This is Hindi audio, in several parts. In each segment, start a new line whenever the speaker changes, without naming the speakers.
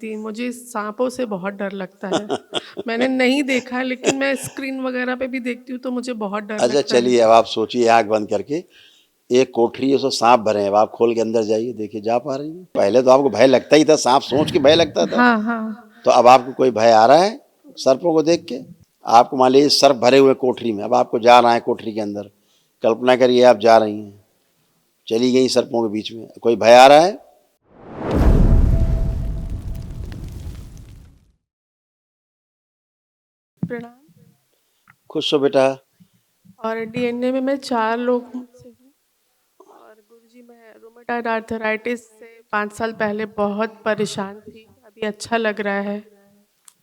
मुझे सांपों से बहुत डर लगता है। मैंने नहीं देखा लेकिन मैं स्क्रीन वगैरह पे भी देखती हूँ तो मुझे बहुत डर
अच्छा
लगता है।
चलिए, अब आप सोचिए आंख बंद करके, एक कोठरी है उसमें सांप भरे हैं, अब आप खोल के अंदर जाइए, देखिए जा पा रही हैं? पहले तो आपको भय लगता ही था, सांप सोच के भय लगता था।
हाँ, हाँ।
तो अब आपको कोई भय आ रहा है सर्पों को देख के? आपको मान लीजिए सर्प भरे हुए कोठरी में, अब आपको जाना है कोठरी के अंदर, कल्पना करिए आप जा रही हैं, चली गई सर्पों के बीच में, कोई भय आ रहा है?
प्रणाम।
खुश हो बेटा?
और डीएनए में मैं 4 लोग से हूँ और गुरुजी मैं रूमेटॉइड आर्थराइटिस से 5 साल पहले बहुत परेशान थी। अभी अच्छा लग रहा है और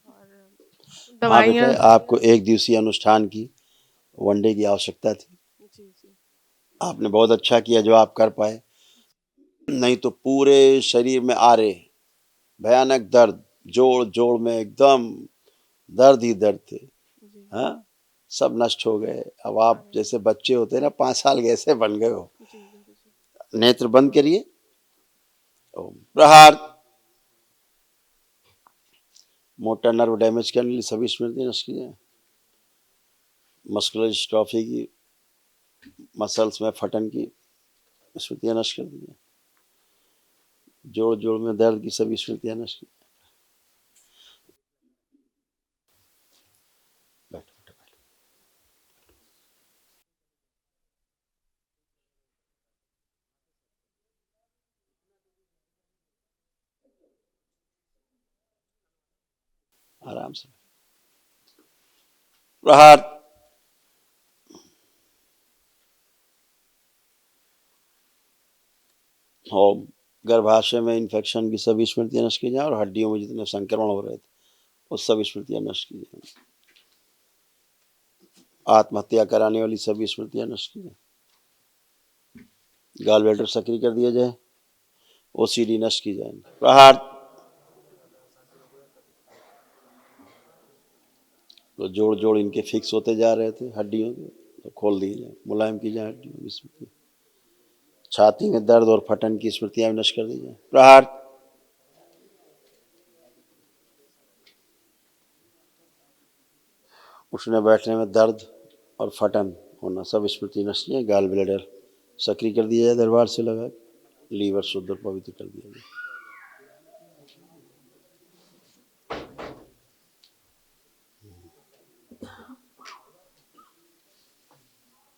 हाँ बेटा,
दवाइयाँ।
आपको एक दिवसीय अनुष्ठान की, वनडे की आवश्यकता थी।
जी, जी।
आपने बहुत अच्छा किया जो आप कर पाए, नहीं तो पूरे शरीर में आरे, भयानक दर्द, जोड़ जोड़ में एकदम दर्द ही दर्द थे।
जी।
हाँ, सब नष्ट हो गए। अब आप जैसे बच्चे होते हैं ना 5 साल के, ऐसे बन गए हो।
जी, गुरुजी।
नेत्र बंद करिए। ओम प्रहार। मोटा नर्व डैमेज करने लिए सभी स्मृतियां नष्ट कीजिए। मस्कुलर डिस्ट्रॉफी की, मसल्स में फटन की स्मृतियां नष्ट कर दीजिए। जोड़ जोड़ में दर्द की सभी स्मृतियां नष्ट कीजिए। बैठो बैठो बैठो। आराम से। प्रहार। ओम। गर्भाशय में इन्फेक्शन की सभी स्मृतियां नष्ट की जाए और हड्डियों में जितने संक्रमण हो रहे थे वो सब स्मृतियां नष्ट की जाए। आत्महत्या कराने वाली सभी स्मृतियां नष्ट की जाए। गॉल ब्लैडर सक्रिय कर दिया जाए, ओसीडी नष्ट की जाए। प्रहार। तो जोड़ जोड़ इनके फिक्स होते जा रहे थे हड्डियों के, तो खोल दिए जाए, मुलायम की जाए हड्डियों की स्मृति। छाती में दर्द और फटन की स्मृतियां भी नष्ट कर दी जाए। प्रहार। उठने बैठने में दर्द और फटन होना सब स्मृति नष्ट है। गॉल ब्लैडर सक्रिय कर दिया जाए, दरबार से लगा, लीवर शुद्ध और पवित्र कर दिया जाए।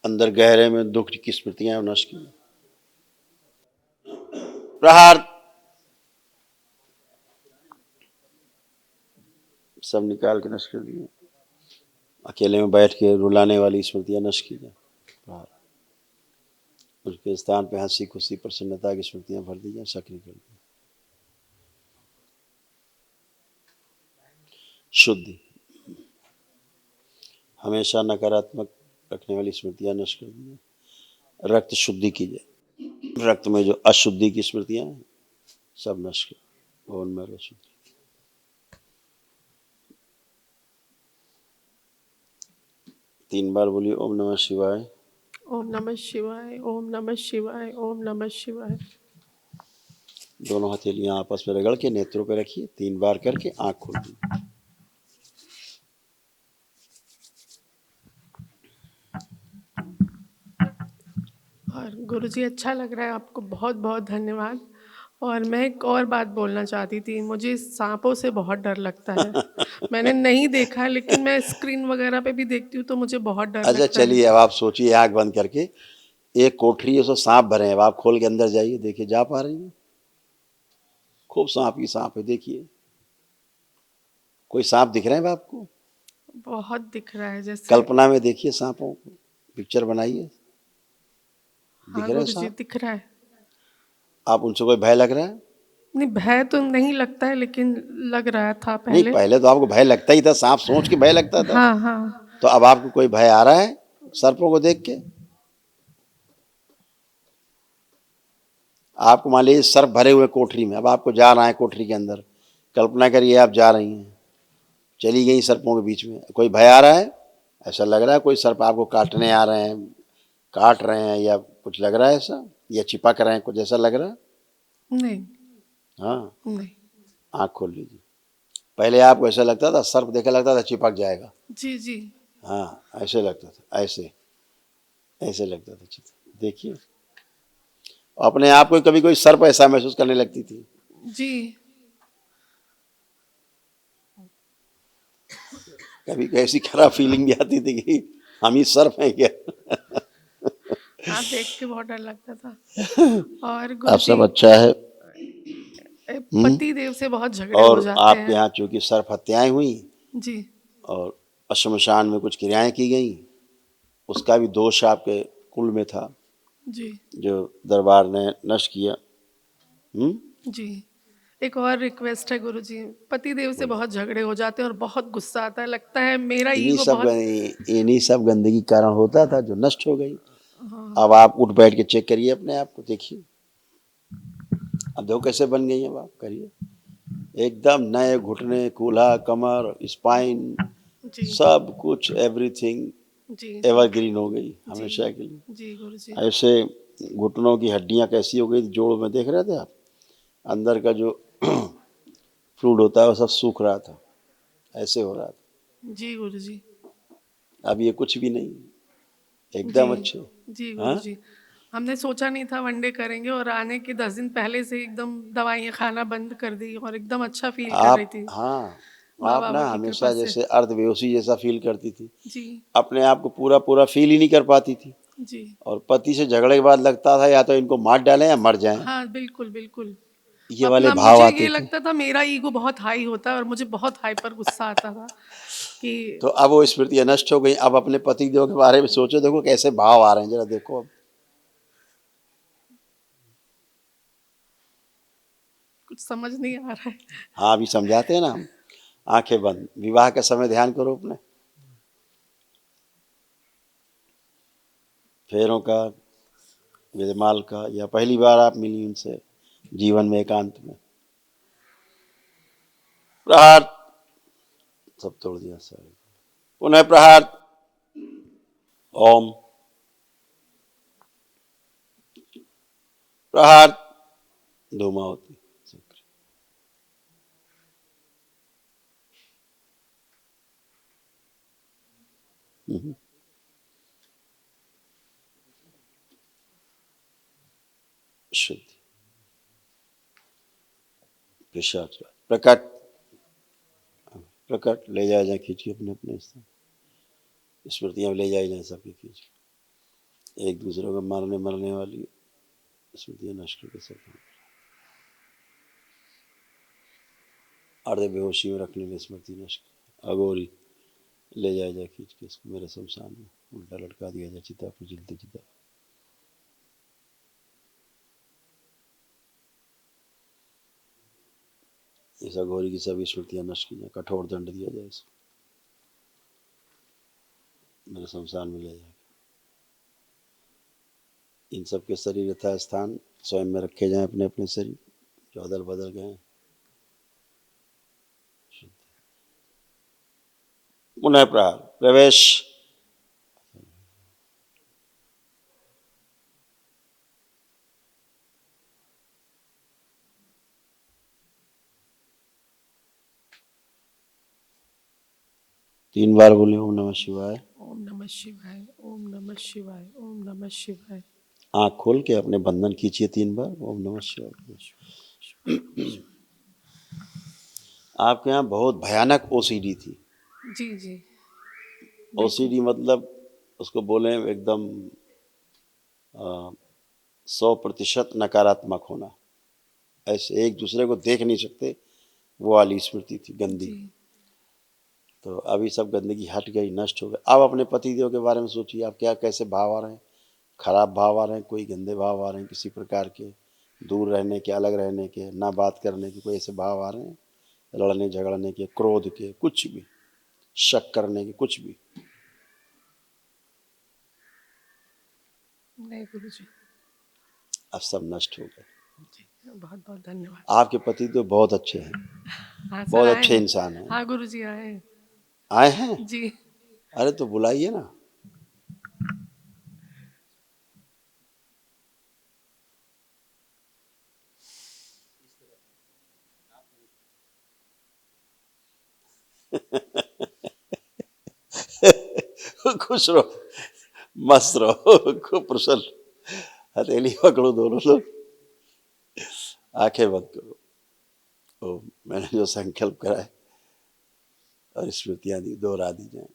अंदर गहरे में दुख की स्मृतियां नष्ट की। प्रहार। सब निकाल के नष्ट कर दिए। अकेले में बैठ के रुलाने वाली स्मृतियां नष्ट की जाए। प्रहार। उसके स्थान पे हंसी खुशी प्रसन्नता की स्मृतियां भर दी जाए, सक्रिय कर दी। शुद्धि। हमेशा नकारात्मक रखने वाली स्मृतियां नष्ट कर दी जाए। रक्त शुद्धि की जाए। रक्त में जो अशुद्धि की स्मृतियां हैं सब नष्ट कर। बोन मैरो शुद्धि। 3 बार बोलिए ओम नमः शिवाय।
ओम नमः शिवाय, ओम नमः शिवाय, ओम नमः शिवाय।
दोनों हथेलियां आपस में रगड़ के नेत्रों पे रखिए, 3 बार करके आंख खोल दीजिए।
और गुरुजी अच्छा लग रहा है, आपको बहुत बहुत धन्यवाद। और मैं एक और बात बोलना चाहती थी, मुझे सांपों से बहुत डर लगता है। मैंने नहीं देखा लेकिन मैं स्क्रीन वगैरह पे भी देखती हूँ तो मुझे बहुत डर
अच्छा
लगता है।
चलिए, अब आप सोचिए आंख बंद करके, एक कोठरी है उसमें सांप भरे हैं, अब आप खोल के अंदर जाइए, देखिए जा पा रही हैं? खूब सांप ही सांप है, देखिए। कोई सांप दिख रहे हैं आपको?
बहुत दिख रहा है जैसे।
कल्पना में देखिए सांपों को, पिक्चर बनाइए। दिख
हाँ
रहे हैं
गुरुजी
सांप?
दिख रहा है।
आप उनसे कोई भय लग रहा है?
नहीं, भय तो नहीं लगता है लेकिन लग रहा था
नहीं,
पहले।
पहले तो आपको भय लगता ही था, सांप सोच के भय लगता था।
हाँ, हाँ।
तो अब आपको कोई भय आ रहा है सर्पों को देख के? आपको मान लीजिए सर्प भरे हुए कोठरी में, अब आपको जाना है कोठरी के अंदर, कल्पना करिए आप जा रही हैं, चली गई सर्पों के बीच में, कोई भय आ रहा है? ऐसा लग रहा है कोई सर्प आपको काटने आ रहे हैं, काट रहे हैं, या कुछ लग रहा है ऐसा, या चिपक रहे हैं, कुछ ऐसा लग रहा है?
नहीं,
हाँ।
नहीं।
आँख खोल लीजिए। पहले आपको ऐसा लगता था, सर्प देखा लगता था चिपक जाएगा।
जी जी।
हाँ, ऐसे लगता था, ऐसे ऐसे लगता था चिपक। देखिए, अपने आप को कभी कोई सर्प ऐसा महसूस करने लगती थी।
जी।
कभी कैसी खराब फीलिंग भी आती थी कि हम ही सर्प हैं क्या।
हाँ, देख के बहुत डर लगता था। और
अब
गुरुजी,
सब अच्छा है।
पति देव से बहुत झगड़े हो
और
जाते
आपके
हैं।
यहाँ चूंकि सर्प हत्याएं हुई
जी
और श्मशान में कुछ क्रियाएं की गई, उसका भी दोष आपके कुल में था
जी
जो दरबार ने नष्ट किया।
जी। एक और रिक्वेस्ट है गुरुजी, पति देव से बहुत झगड़े हो जाते हैं और बहुत गुस्सा आता है, लगता है मेरा ईगो बहुत।
इन्हीं सब गंदगी के कारण होता था जो नष्ट हो गई।
हाँ
अब आप उठ बैठ के चेक करिए अपने आप को, देखिए अब देखो कैसे बन गई। अब आप करिए, एकदम नए घुटने, कूल्हा, कमर, स्पाइन,
जी
सब कुछ एवरीथिंग
जी जी
एवरग्रीन हो गई
जी
हमेशा के लिए।
जी गुरुजी।
ऐसे घुटनों की हड्डियां कैसी हो गई थी, जोड़ में देख रहे थे आप, अंदर का जो फ्लूइड होता है वो सब सूख रहा था, ऐसे हो रहा था।
जी गुरुजी।
अब ये कुछ भी नहीं,
जी
एकदम अच्छे।
जी
हाँ,
गुरुजी। हमने सोचा नहीं था वनडे करेंगे, और आने के 10 दिन पहले से एकदम दवाइयाँ खाना बंद कर दी और एकदम अच्छा फील कर रही
आप
थी।
हाँ,
माँ
आप
बाबा
ना
की कृपा
हमेशा
से।
जैसे अर्धबेहोशी जैसा फील करती थी,
जी
अपने आप को पूरा पूरा फील ही नहीं कर पाती थी।
जी।
और पति से झगड़े के बाद लगता था या तो इनको मार डालें या मर जाएं,
हाँ, बिल्कुल, बिल्कुल।
ये वाले
अपना
भाव
मुझे ये
आते थे।
लगता था मेरा ईगो बहुत हाई होता है और मुझे बहुत हाइपर गुस्सा आता था कि
तो अब वो स्मृतियां नष्ट हो गई। अब अपने पति देव के बारे में सोचो, देखो कैसे भाव आ रहे हैं, जरा देखो अब।
कुछ समझ नहीं आ रहा है।
हाँ, अभी समझाते हैं ना हम। आंखें बंद, विवाह के समय ध्यान करो अपने फेरों का, विधिमाल का, या पहली बार आप मिली उनसे जीवन में एकांत में। प्रहार, सब तोड़ दिया सारे। पुनः प्रहार। ओम। प्रहार। धूमावती। शुद्धि। पिशाच। प्रकट। प्रकट ले जाए जाए, खींचिए अपने अपने स्थान। स्मृतियां ले जाई जाए सबकी खींच, एक दूसरे को मारने मरने वाली स्मृतियां नष्ट करके सब अर्ध बेहोशी में रखने की स्मृति नष्ट। अघोरी ले जाया जाए खींच के, इसको मेरे शमशान में उल्टा लटका दिया जाए चिता पर, जलती चिता। इस अघोरी की सभी स्मृतियां नष्ट की जाए, कठोर दंड दिया जाए इसको, मेरे शमशान में ले जाए। इन सब के शरीर यथा स्थान स्वयं में रखे जाएं, अपने अपने शरीर जो अदल बदल गए। पुनः प्रहार। प्रवेश। 3 बार बोले ओम नमः शिवाय।
ओम नमः शिवाय, ओम नमः शिवाय, ओम नमः शिवाय।
आंख खोल के अपने बंधन खींचिए 3 बार, ओम नमः शिवाय। आपके यहाँ बहुत भयानक ओसीडी थी।
जी जी, बिल्कुल।
ओसीडी मतलब उसको बोले एकदम 100% नकारात्मक होना, ऐसे एक दूसरे को देख नहीं सकते, वो वाली स्मृति थी गंदी।
जी
तो अभी सब गंदगी हट गई, नष्ट हो गई। अब अपने पति देव के बारे में सोचिए, आप क्या कैसे भाव आ रहे हैं, खराब भाव आ रहे हैं, कोई गंदे भाव आ रहे हैं किसी प्रकार के, दूर रहने के, अलग रहने के, ना बात करने के, कोई ऐसे भाव आ रहे हैं, लड़ने झगड़ने के, क्रोध के, कुछ भी, शक करने के, कुछ भी।
नहीं गुरुजी।
अब सब नष्ट हो गए।
जी, बहुत बहुत धन्यवाद।
आपके पति तो बहुत अच्छे हैं,
हाँ सर,
बहुत
आए
अच्छे
हैं।
इंसान हैं।
हाँ गुरुजी, आए हैं।
आए हैं?
जी
अरे तो बुलाइए ना। खुश रहो, मस्त रहो, खूब प्रसन्न। हथेली पकड़ो दोनों लोग, आंखें बंद करो। तो मैंने जो संकल्प करा है और स्मृतियां दी, दोहरा दी जाए।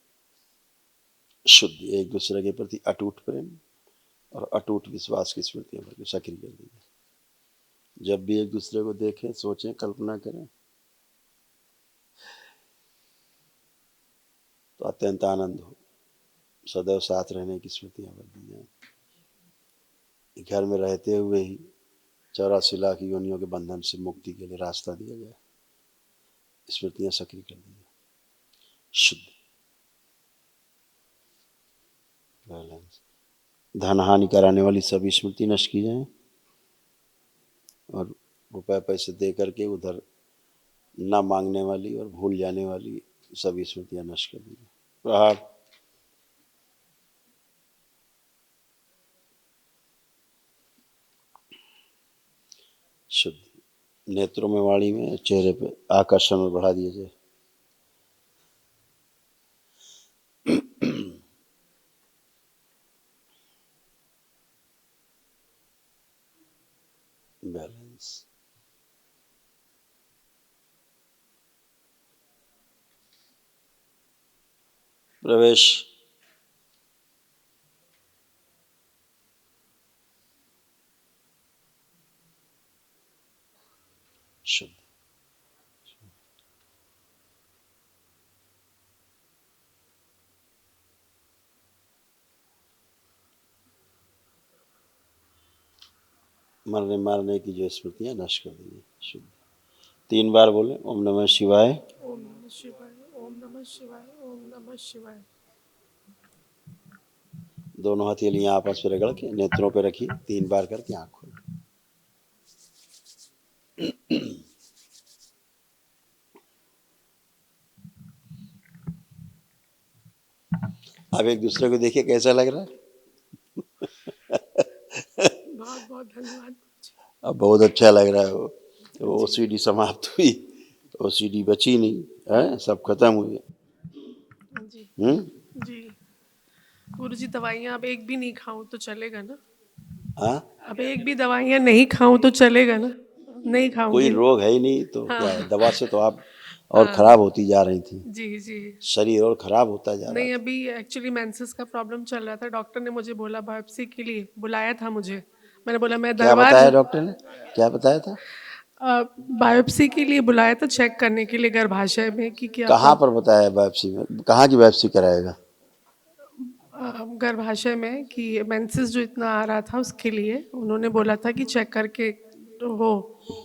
शुद्ध, एक दूसरे के प्रति अटूट प्रेम और अटूट विश्वास की स्मृतियां भर के सक्रिय कर दी जाए। जब भी एक दूसरे को देखें, सोचें, कल्पना करें तो अत्यंत आनंद हो। सदैव साथ रहने की स्मृतियां भर दी जाए। घर में रहते हुए ही 84 लाख योनियों के बंधन से मुक्ति के लिए रास्ता दिया गया। स्मृतियां सक्रिय कर दी जाए। शुद्ध, बैलेंस। धन हानि कराने वाली सभी स्मृति नष्ट की जाए और रुपए पैसे दे करके उधर न मांगने वाली और भूल जाने वाली सभी स्मृतियां नष्ट कर दी जाए। प्रहार। शुद्ध, नेत्रों में, वाणी में, चेहरे पे आकर्षण और बढ़ा दिया जाए। बैलेंस। प्रवेश। शुद्ध, मरने मारने की जो स्मृतियां नष्ट कर दी जाए। शुद्ध। 3 बार बोले ओम नमः शिवाय।
ओम नमः शिवाय, ओम नमः शिवाय, ओम नमः शिवाय।
दोनों हथेलियां आपस में रगड़ के नेत्रों पे रखी, 3 बार करके आंख खोल। अब एक दूसरे को देखिए कैसा लग रहा है।
बहुत बहुत धन्यवाद।
अब बहुत अच्छा लग रहा है। वो ओसीडी समाप्त हुई, ओसीडी बची नहीं है, सब खत्म हुई।
जी जी गुरुजी, दवाइयाँ अब एक भी नहीं खाऊं तो चलेगा ना?
हाँ,
अब एक भी दवाइयाँ नहीं खाऊं तो चलेगा ना? नहीं
कोई
खाऊंगी ना?
रोग है ही नहीं तो
हाँ
क्या है, दवा से तो आप और
हाँ
खराब होती जा रही थी,
जी जी।
शरीर और खराब होता जा रहा
नहीं,
था।
अभी एक्चुअली मेंसेस का प्रॉब्लम चल रहा था। डॉक्टर ने मुझे बोला, बायोप्सी के लिए बुलाया था मुझे। मैंने बोला मैं
क्या
दरबार
बताया डॉक्टर ने, क्या बताया था?
बायोप्सी के लिए बुलाया था, चेक करने के लिए गर्भाशय में कि क्या
कहाँ पर बताया बायोप्सी में, कहाँ की बायोप्सी कराएगा?
गर्भाशय में कि मेंसेस जो इतना आ रहा था उसके लिए उन्होंने बोला था कि चेक करके तो वो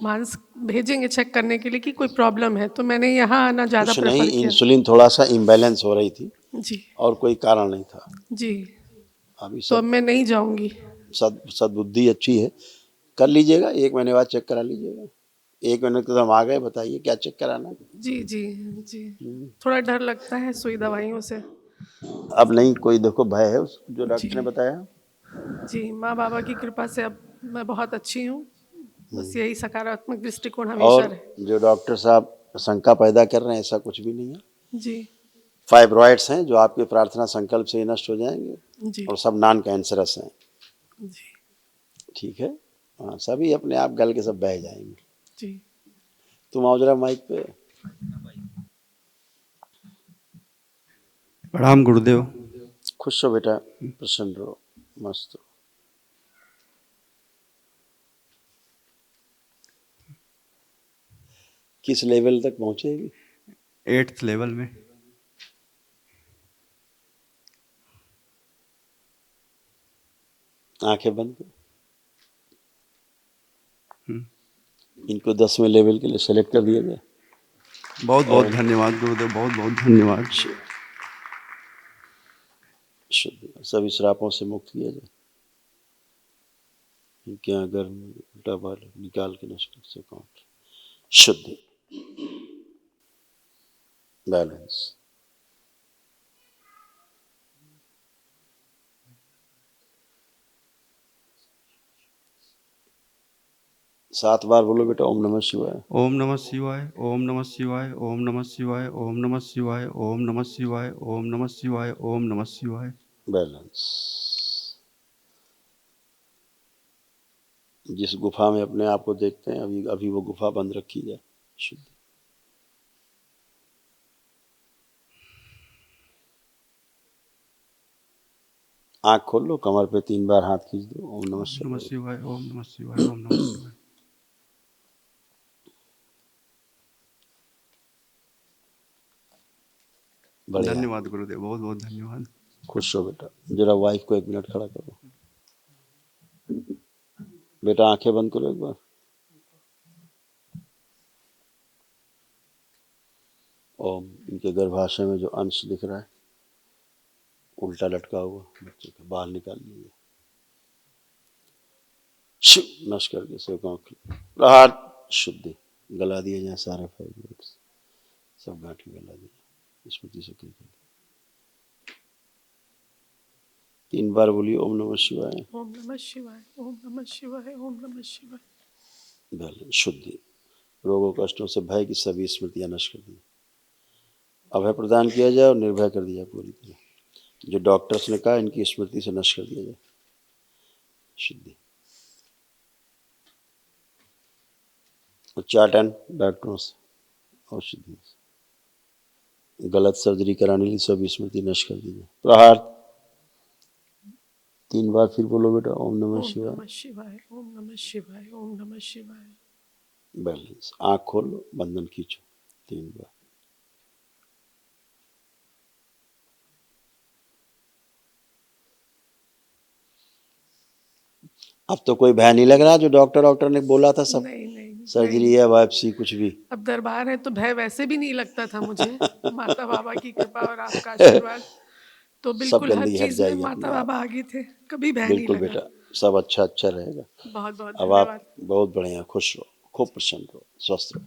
मांस भेजेंगे चेक करने के लिए कि कोई प्रॉब्लम है। तो मैंने यहाँ आना ज़्यादा
कुछ नहीं,
प्रेफर किया।
इंसुलिन थोड़ा सा इम्बैलेंस हो रही थी
जी
और कोई कारण नहीं था।
जी।
अभी
तो अब
सब
मैं नहीं जाऊंगी।
सद्बुद्धि अच्छी है, कर लीजिएगा, 1 महीने बाद चेक करा लीजिएगा। 1 महीने तो हम आ गए, बताइए क्या चेक कराना है?
जी जी जी। थोड़ा डर लगता है सुई दवाइयों से।
अब नहीं कोई देखो भय है उस जो
जी
डॉक्टर ने बताया।
जी, माँ बाबा की कृपा से अब मैं बहुत अच्छी हूँ। बस यही सकारात्मक दृष्टिकोण हमेशा
और
रहे।
जो डॉक्टर साहब शंका पैदा कर रहे हैं, ऐसा कुछ भी नहीं है।
जी
फाइब्रॉइड्स हैं जो आपके प्रार्थना संकल्प से ही नष्ट हो जाएंगे
जी
और सब नॉन कैंसरस हैं।
जी
ठीक है, हाँ, सभी अपने आप गल के सब बह जाएंगे।
जी।
तुम आओ जरा माइक पे।
प्रणाम गुरुदेव।
खुश हो बेटा, प्रसन्न रहो, मस्त रहो। किस लेवल तक पहुंचे अभी?
8th लेवल में।
आंखें बंद करो। इनको 10वें लेवल के लिए सेलेक्ट कर दिया गया।
बहुत बहुत धन्यवाद गुरुदेव, बहुत बहुत धन्यवाद।
शुद्ध, सभी श्रापों से मुक्त किया जाए। क्या अगर उल्टा बाल निकाल के नष्ट कर सको। शुद्ध, बैलेंस। 7 बार बोलो बेटा ओम नमः शिवाय।
ओम नमः शिवाय, ओम नमः शिवाय, ओम नमः शिवाय, ओम नमः शिवाय, ओम नमः शिवाय, ओम नमः शिवाय, ओम नमः शिवाय।
बैलेंस। जिस गुफा में अपने आप को देखते हैं अभी अभी वो गुफा बंद रखी जाए। शुद्ध। आंख खोल लो, कमर पे 3 बार हाथ खींच दो। ओम नमः
ओम नमः
शिवाय।
शिवाय, ओम नमः शिवाय, ओम नमः शिवाय।
बढ़िया।
धन्यवाद गुरुदेव, बहुत बहुत धन्यवाद।
खुश हो बेटा। जरा वाइफ को 1 मिनट खड़ा करो। बेटा आंखें बंद करो एक बार। ओम। इनके गर्भाशय में जो अंश दिख रहा है उल्टा लटका हुआ बच्चे का बाहर निकाल लीजिए। शिव नश करके प्रहार शुद्धि। गला दिए जाए सारे फाइब्रोइड्स, सब गांठें गला दिए। स्मृति से कर 3 बार बोलिए ओम नमः शिवाय।
ओम नमः शिवाय, ओम नमः शिवाय, ओम नमः शिवाय।
बैलेंस। शुद्धि। रोगों कष्टों से भय की सभी स्मृतियां नष्ट कर दी। अभय प्रदान किया जाए और निर्भय कर दिया पूरी तरह। जो डॉक्टर्स ने कहा इनकी स्मृति से नष्ट कर दिया जाए। शुद्धि। उच्चाटन डॉक्टरों से और शुद्धि से। गलत सर्जरी कराने की सभी स्मृति नष्ट कर दी जाए। प्रहार 3 बार फिर बोलो बेटा ओम नमः
ओम
शिवाय।
नमः शिवाय, ओम नमः शिवाय, ओम नमः शिवाय।
बैलेंस। आंख खोलो, बंधन खींचो 3 बार। अब तो कोई भय नहीं लग रहा जो डॉक्टर ने बोला था सब
नहीं नहीं
सर्जरी
नहीं।
है वापसी कुछ भी।
अब दरबार है तो भय वैसे भी नहीं लगता था मुझे। माता बाबा की कृपा और आपका आशीर्वाद तो
सब
बिल्कुल हर
गंदगी हट
चीज में
जाएगी
माता
अपने आप।
बाबा आगे थे, कभी भय नहीं
बिल्कुल
लगा।
बेटा सब अच्छा अच्छा रहेगा।
बहुत बहुत
अब आप
धन्यवाद।
बहुत बढ़िया खुश रहो, खूब प्रसन्न रहो, स्वस्थ रहो।